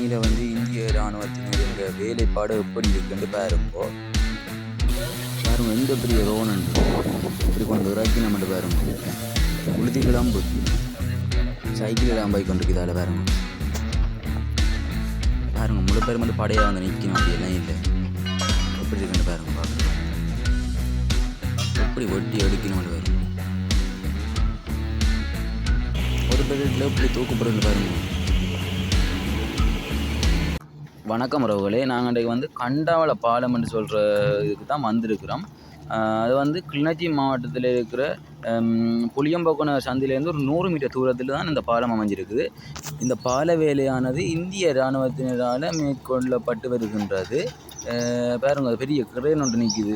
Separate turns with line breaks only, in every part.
பூமியில் வந்து இந்திய இராணுவத்தினர் இந்த வேலைப்பாடு எப்படி இருக்குன்னு பாருங்கோ. பாருங்க எந்த பெரிய ரோனண்டு இப்படி கொண்டு இறக்கி நம்மட்டு பாருங்க. உளுதி கிளம்பு சைக்கிள் இல்லாமல் போய் கொண்டு இதால் பாருங்க. பாருங்க முழு பேரும் வந்து படையாக வந்து நிற்கணும். அப்படி எல்லாம் இல்லை. எப்படி இருக்குன்னு பாருங்க. பார்க்க எப்படி ஒட்டி அடிக்கணும் பாருங்க. ஒரு பேரில் இப்படி தூக்கப்படுறது பாருங்க. வணக்கம் உறவுகளே, நாங்கள் இன்றைக்கு வந்து கண்டாவள பாலம் என்று சொல்கிற இதுக்கு தான் வந்திருக்கிறோம். அது வந்து கிளிநொச்சி மாவட்டத்தில் இருக்கிற புளியம்போக்கன சந்திலேருந்து ஒரு 100 மீட்டர் தூரத்தில் தான் இந்த பாலம் அமைஞ்சிருக்குது. இந்த பால வேலையானது இந்திய இராணுவத்தினரால் மேற்கொள்ளப்பட்டு வருகின்றது. பாருங்க பெரிய கிரேன் ஒன்று நிற்கிது.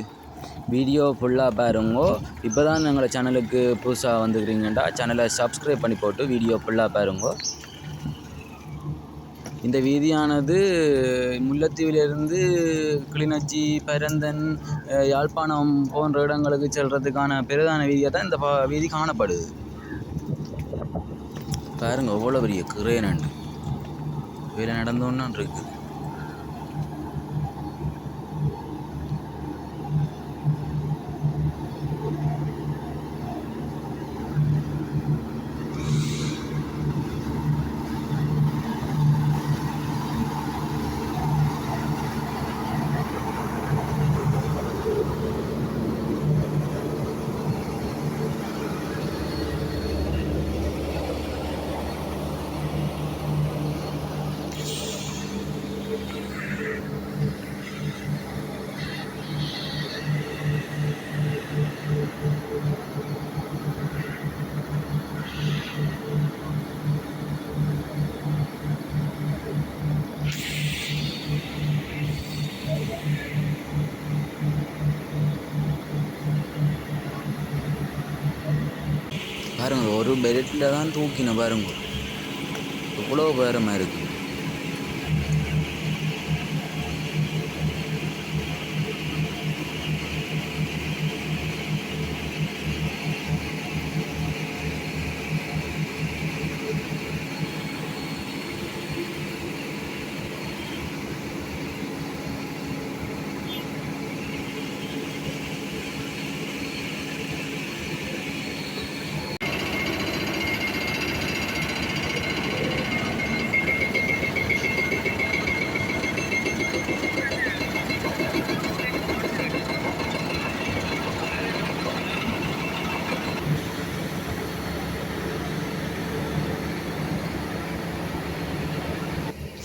வீடியோ ஃபுல்லாக பாருங்கோ. இப்போ தான் எங்களை சேனலுக்கு புதுசாக வந்துக்கிறீங்கண்டா சேனலை சப்ஸ்கிரைப் பண்ணி போட்டு வீடியோ ஃபுல்லாக பாருங்கோ. இந்த வீதியானது முல்லைத்தீவிலிருந்து கிளிநொச்சி, பரந்தன், யாழ்ப்பாணம் போன்ற இடங்களுக்கு செல்றதுக்கான பிரதான வீதியாக தான் இந்த வீதி காணப்படுது. பாருங்க எவ்வளோ பெரிய கிரேனண்டு வேலை நடந்தோன்னு இருக்குது. பாருங்க ஒரு பெல்ட்டில் தான் தூக்கின பாருங்க. இவ்வளோ பேரமாக இருக்குது.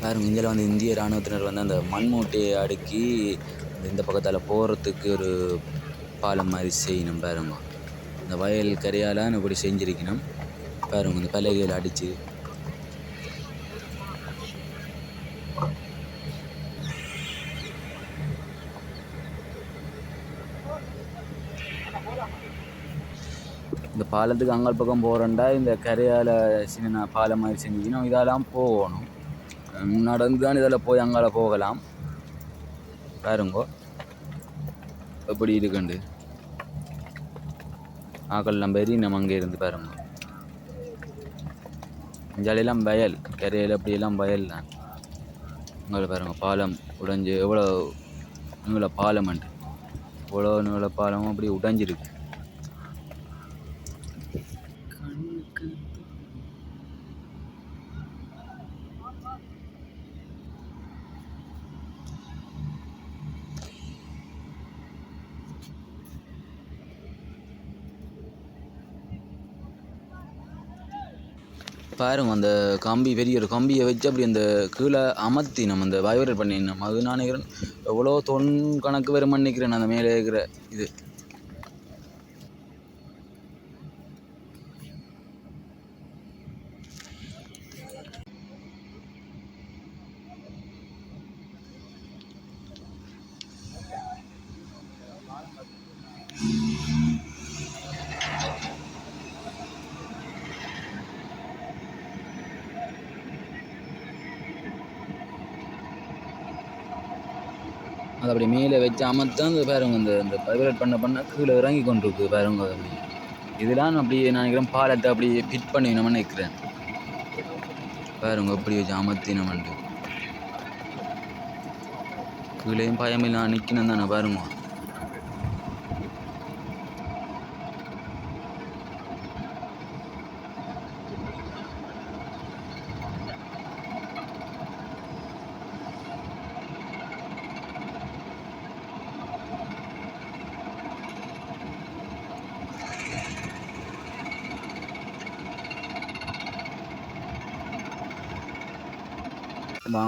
பாருங்க இந்தியாவில் வந்து இந்திய இராணுவத்தினர் வந்து அந்த மண்மூட்டையை அடுக்கி இந்த பக்கத்தால் போகிறதுக்கு ஒரு பாலம் மாதிரி செய்யணும். பாருங்க இந்த வயல் கரையால் இப்படி செஞ்சிருக்கணும். பாருங்க இந்த பலகையில் அடித்து இந்த பாலத்துக்கு அங்கால் பக்கம் போகிறேன்டா இந்த கரையால் சின்ன பாலம் மாதிரி செஞ்சுக்கணும். இதெல்லாம் போகணும். நடந்து தான் இதில் போய் அங்கால போகலாம். பாருங்கோ எப்படி இருக்குண்டு. ஆக்கள் நம்ம நம்ம அங்கே இருந்து பாருங்க. ஜாலியெல்லாம் வயல் கரையில் அப்படியெல்லாம் வயல் தான். அங்கே பாருங்க பாலம் உடைஞ்சு எவ்வளோ நீள பாலம் அண்டு இவ்வளோ நீள பாலமும் அப்படி உடைஞ்சிருக்கு. பாருங்க அந்த கம்பி பெரிய ஒரு கம்பியை வச்சு அப்படி அந்த கீழே அமர்த்தி நம்ம அந்த வைப்ரேட் பண்ணிடணும். அது நான் நினைக்கிறேன் எவ்வளோ தொன் கணக்கு வரும் நினைக்கிறேன் அந்த மேலே இருக்கிற இது. அது அப்படி மேலே வச்சு அமர்த்தான் அந்த பாருங்க இந்த வைப்ரேட் பண்ண கீழே இறங்கி கொண்டு இருக்குது பாருங்க. அப்படி இதெல்லாம் அப்படி நான் நினைக்கிறேன் பாலத்தை அப்படி ஃபிட் பண்ணி நம்ம நினைக்கிறேன். பாருங்க அப்படி வச்சு அமர்த்தி நம்மன்ட்டு கீழேயும் பயமில்லாம் நிற்கணும் தானே பாருங்க.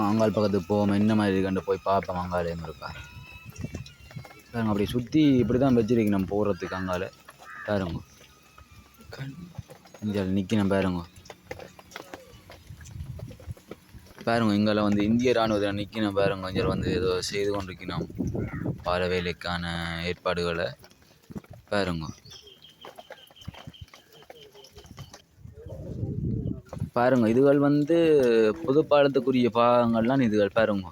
அங்காள் பக்கத்துக்கு போவோம், என்ன மாதிரி கண்டு போய் பார்ப்போம். அங்காலையும் இருக்கா பாருங்க, அப்படி சுற்றி இப்படி தான் வச்சிருக்கு நம்ம போகிறதுக்கு. அங்கால பாருங்க, இங்கே நிற்கணும் பாருங்க. பாருங்க இங்கே வந்து இந்திய இராணுவத்தில் நிற்கணும் பாருங்க. இங்கே வந்து ஏதோ செய்து கொண்டிருக்கணும் பால வேலைக்கான ஏற்பாடுகளை பாருங்க. பாருங்க இதுகள் வந்து புது பாலத்துக்குரிய பாகங்கள்லாம் இதுகள் பாருங்க.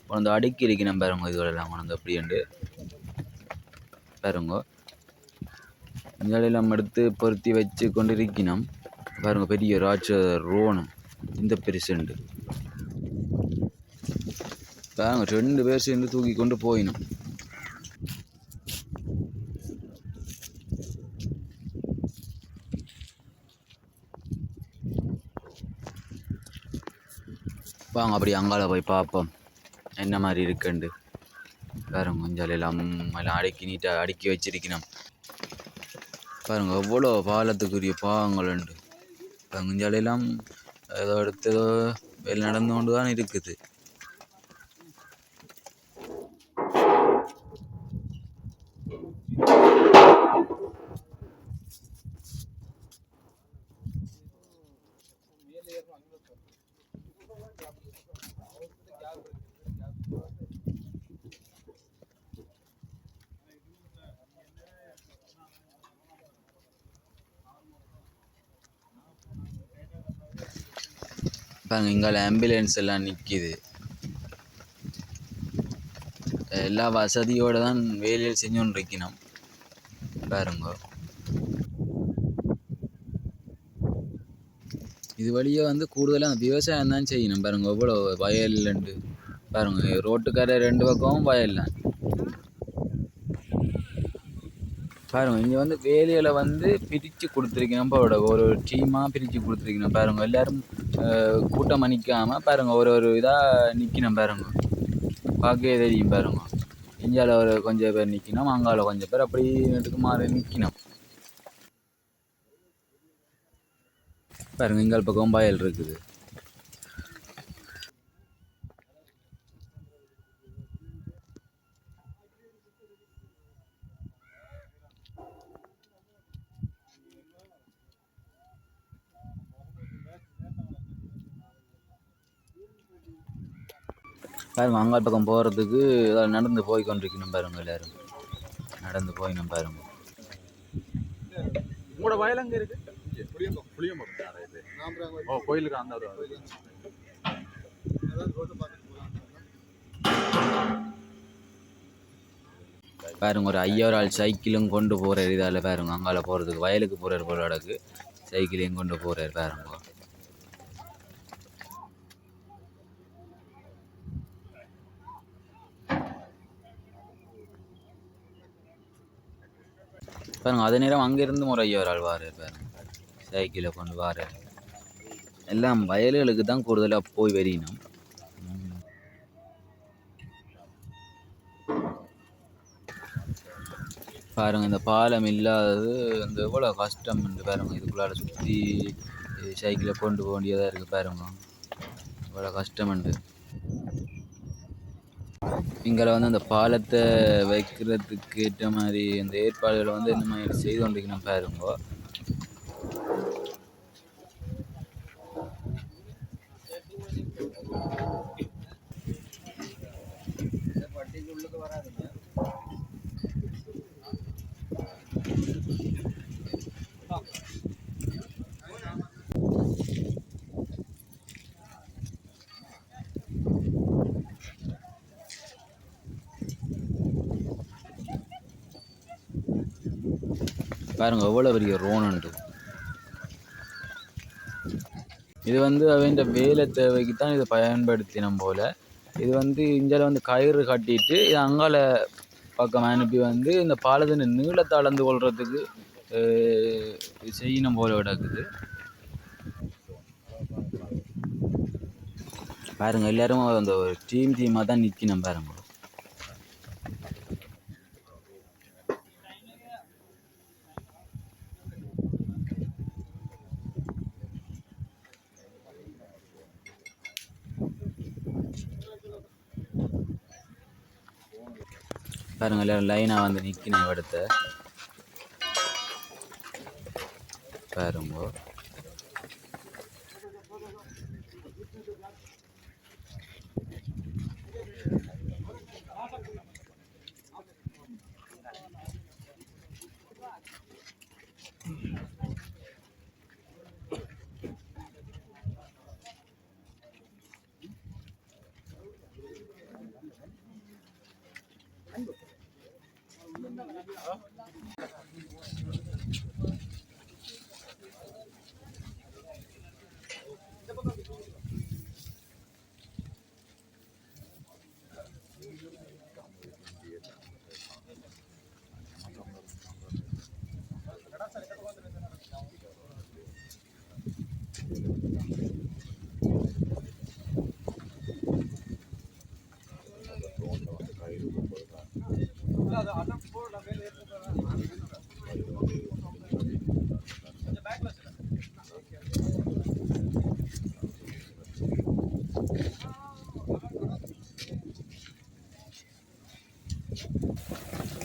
கொண்டு அடுக்கி இருக்கணும் பாருங்க. இதுகளெல்லாம் கொண்டு அப்படின்ட்டு பாருங்க. இங்கெல்லாம் எடுத்து பொருத்தி வச்சு கொண்டு இருக்கணும் பாருங்க. பெரிய ராட்ச ரோனு இந்த பெருசுண்டு பாருங்க. 2 பேர் சேர்ந்து தூக்கி கொண்டு போயிடும். வாங்க அப்படி அங்கால போய் பார்ப்போம் என்ன மாதிரி இருக்குண்டு பாருங்க. கொஞ்சம் எல்லாம் அடுக்கி நீட்டாக அடுக்கி வச்சிருக்கணும் பாருங்க. எவ்வளோ பாலத்துக்குரிய பாகங்கள் உண்டு. கொஞ்சம் ஏதோ எடுத்ததோ வெளில நடந்து கொண்டு தான் இருக்குது. பாருங்க இங்கே ஆம்புலன்ஸ் எல்லாம் நிற்கிது. எல்லா வசதியோடு தான் வேலையில் செஞ்சோன்னு இருக்கணும் பாருங்க. இது வழியாக வந்து கூடுதலாக விவசாயம் தான் செய்யணும் பாருங்க. எவ்வளோ வயல்ண்டு பாருங்க. ரோட்டுக்கரை 2 பக்கமும் வயல் தான் பாருங்க. இங்கே வந்து வேலையில் வந்து பிரித்து கொடுத்துருக்கணும் ஒரு டீமாக பிரித்து கொடுத்துருக்கணும் பாருங்க. எல்லோரும் கூட்டம் நிற்காமல் பாருங்க ஒரு இதாக நிற்கணும் பாருங்க. பார்க்கவே தெரியும் பாருங்க. இந்தியாவில் கொஞ்சம் பேர் நிற்கணும், அங்கால கொஞ்சம் பேர் அப்படி நட்டுக்கு மாறி நிற்கணும் பாருங்க. இங்கால் பக்கம் வயல் இருக்குது. பாருங்க அங்கால் பக்கம் போகிறதுக்கு ஏதாவது நடந்து போய் கொண்டிருக்கணும் பாருங்க. எல்லோரும் நடந்து போயிடும் பாருங்க.
உங்களோட வயல் அங்கே இருக்கு. கோயிலுக்கு அந்த
பாருங்க ஒரு 5000 ஆள் சைக்கிளும் கொண்டு போகிறார். இதால் பாருங்க அங்கால போகிறதுக்கு வயலுக்கு போகிறார் போல இடக்கு சைக்கிளையும் கொண்டு போகிறார் பாருங்க. பாருங்க அதே நேரம் அங்கேருந்து ஒரு 5000 ஆள் வாரார் பாருங்க. சைக்கிளை கொண்டு வாரார். எல்லாம் வயல்களுக்கு தான் கூடுதலாக போய் வரணும். பாருங்க இந்த பாலம் இல்லாதது இந்த எவ்வளோ கஷ்டம் பாருங்க. இதுக்குள்ளால சுற்றி சைக்கிளை கொண்டு போக வேண்டியதாக இருக்குது பாருங்க. இவ்வளோ கஷ்டமுண்டு. இங்கே வந்து அந்த பாலத்தை வைக்கிறதுக்கு ஏற்ற மாதிரி அந்த ஏற்பாடுகளை வந்து இந்த மாதிரி செய்து கொண்டிருக்கணும் பாருங்க. பாருங்க எவ்வளோ பெரிய ரோனுண்டு. இது வந்து அவன் வேலை தேவைக்கு தான் இதை பயன்படுத்தினோம் போல். இது வந்து இந்தியாவில் வந்து கயிறு கட்டிட்டு இது அங்கால பக்கம் அனுப்பி வந்து இந்த பாலத்தின் நீளத்தை அளந்து கொள்றதுக்கு செய்யணும் போல கிடக்குது. பாருங்க எல்லாரும் அந்த டீமாக தான் நிற்கணும் பாருங்க. பாருங்க எல்லாரும் லைனாக வந்து நிற்கணும் இடத்த பாருங்க.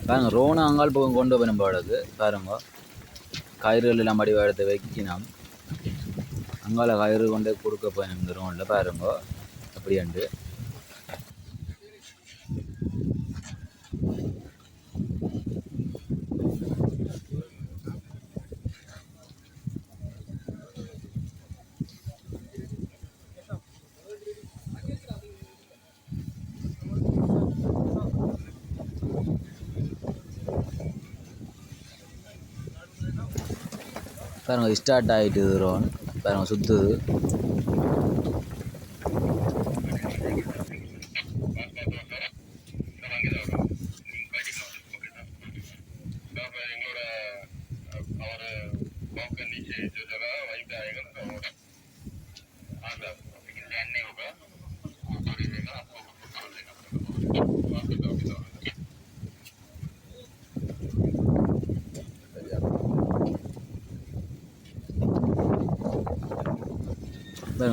பாருங்க ரோனை அங்கால் பக்கம் கொண்டு போய் நம்ம இடக்கு பாருங்க. கயிறுகள் எல்லாம் மடி எடுத்து வைக்கணும். அங்கால கயிறு கொண்டே கொடுக்க போய் இந்த ரோனில் பாருங்க அப்படியாண்டு. பாருங்க ஸ்டார்ட் ஆகிட்டு ரோன் பாருங்க சுற்றுது.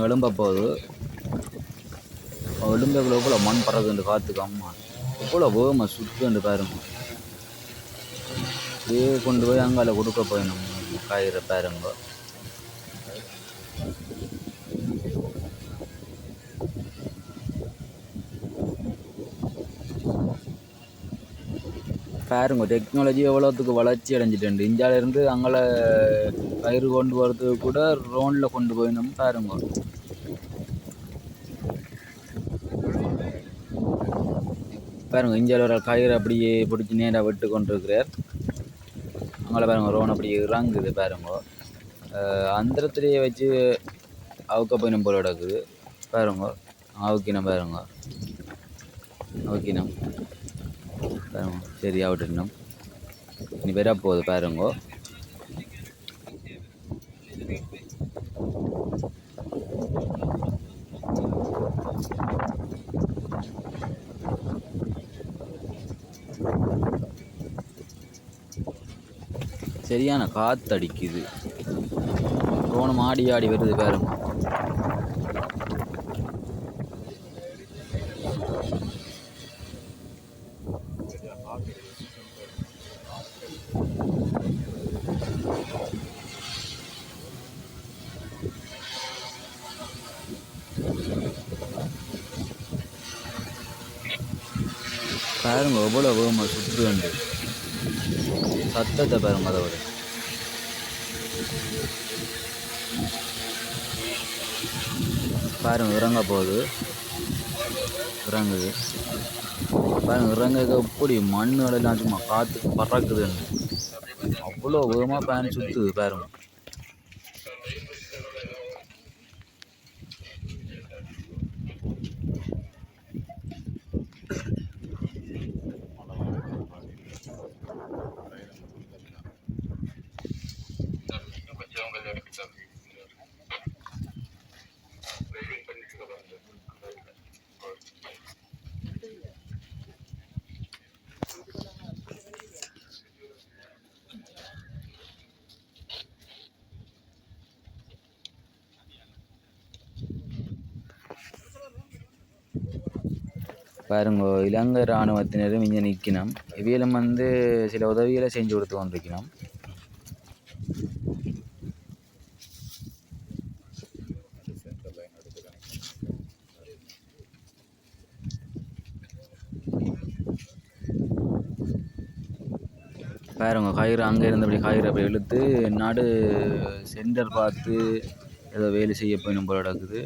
எலும்ப போகுது. எலும்புக்குள்ள எவ்வளோ மண் பறக்குண்டு காற்றுக்கு. எவ்வளோ வேகமாக சுற்றுண்டு பாருங்க. இதே கொண்டு போய் அங்கால கொடுக்க போயிடணும் கயிறை பாருங்க. பாருங்க டெக்னாலஜி எவ்வளோத்துக்கு வளர்ச்சி அடைஞ்சிட்டு. இந்தியாவிலேருந்து அங்கே கயிறு கொண்டு வரதுக்கு கூட ரோனில் கொண்டு போயிடணும் பாருங்க. பாருங்க இந்தியாவில் ஒரு கயிறு அப்படியே பிடிச்சி நேராக விட்டு கொண்டு இருக்கிறார். அங்கே பாருங்க ரோன் அப்படியே இறங்குது பாருங்க. அந்தரத்திலேயே வச்சு அவுக்க போயிடும் போல கிடக்குது பாருங்க. அவுக்கினம் பாருங்க அவுக்கினம் பாருங்க. சரி ஆகட்டும் இனி பெற போகுது பாருங்க. சரியான காத்தடிக்குது. ரோனும் ஆடி ஆடி வருது பாருங்க. பாருங்க எவ்வளோ வேகமாக சுற்றுண்டு. சத்தத்தை பாருங்க அதோட. பாருங்க இறங்க போகுது. இறங்குது பாருங்க. இறங்க எப்படி மண்ணுகளெல்லாம் சும்மா காற்று பறக்குதுன்னு அவ்வளோ வேகமாக பேன் சுற்றுது பாருங்க. பாருங்க இலங்கை இராணுவத்தினரும் இங்கே நிற்கணும். இவியலும் வந்து சில உதவிகளை செஞ்சு கொடுத்து கொண்டிருக்கணும். பாருங்க கயிறு அங்கே இருந்தபடி கயிறு அப்படி இழுத்து நாடு சென்டர் பார்த்து ஏதோ வேலை செய்ய போய் போல நடக்குது.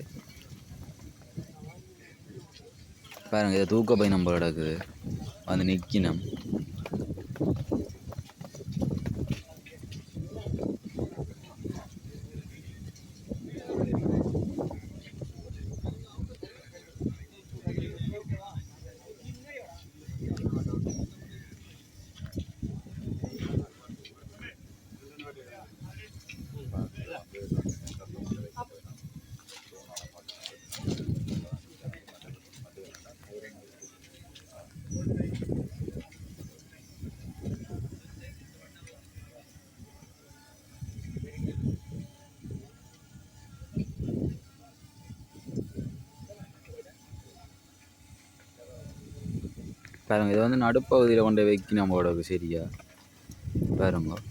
பாருங்க இதை தூக்க போய் போல நடக்குது. வந்து நிற்கணும். பாருங்க இதை வந்து நடுப்பகுதியில் கொண்டு வைக்கணும் போட சரியா. பாருங்க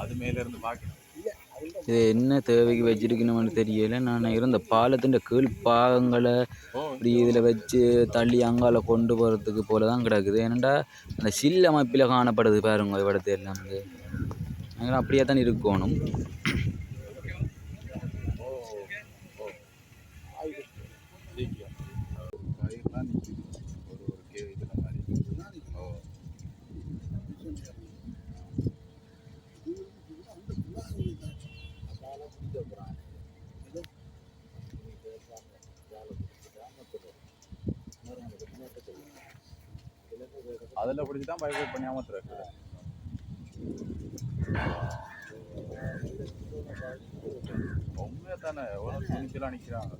அது மேல இருந்து பார்க்கணும்.
இது என்ன தேவைக்கு வச்சிருக்கணும்னு தெரியல. நான் இருந்த பாலத்தின் கீழ் பாகங்களை இப்படி இதில் வச்சு தள்ளி அங்கால கொண்டு போகிறதுக்கு போல தான் கிடக்குது. ஏன்னாண்டா அந்த சில் அமைப்பில் காணப்படுது பாருங்க இவ்விடத்து எல்லாம் வந்து அப்படியே தான் இருக்கணும்.
அதில் பிடிச்சி தான் பைபேட் பண்ணி அமர்த்துறாரு. உண்மையாக தானே எவ்வளோ துணிச்சலாம் நிற்கிறாங்க.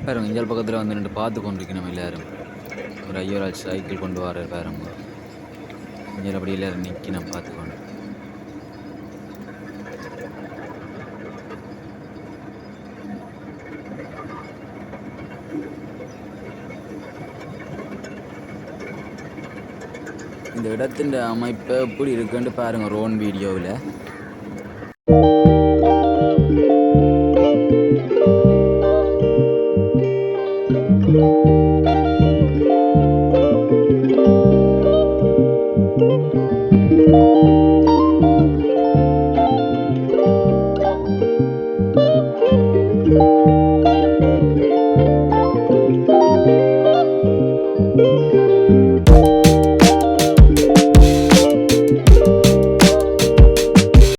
பாருங்க இஞ்சல் பக்கத்தில் வந்து நின்று பார்த்து கொண்டிருக்கணும் எல்லாரும். ஒரு ஐயராஜ் சைக்கிள் கொண்டு வர பாருங்க. இங்கே அப்படி எல்லாரும் நிற்கணும் பார்த்துக்கொண்டு. இந்த இடத்தின் அமைப்பு எப்படி இருக்குன்னு பாருங்க ரோன் வீடியோவில்.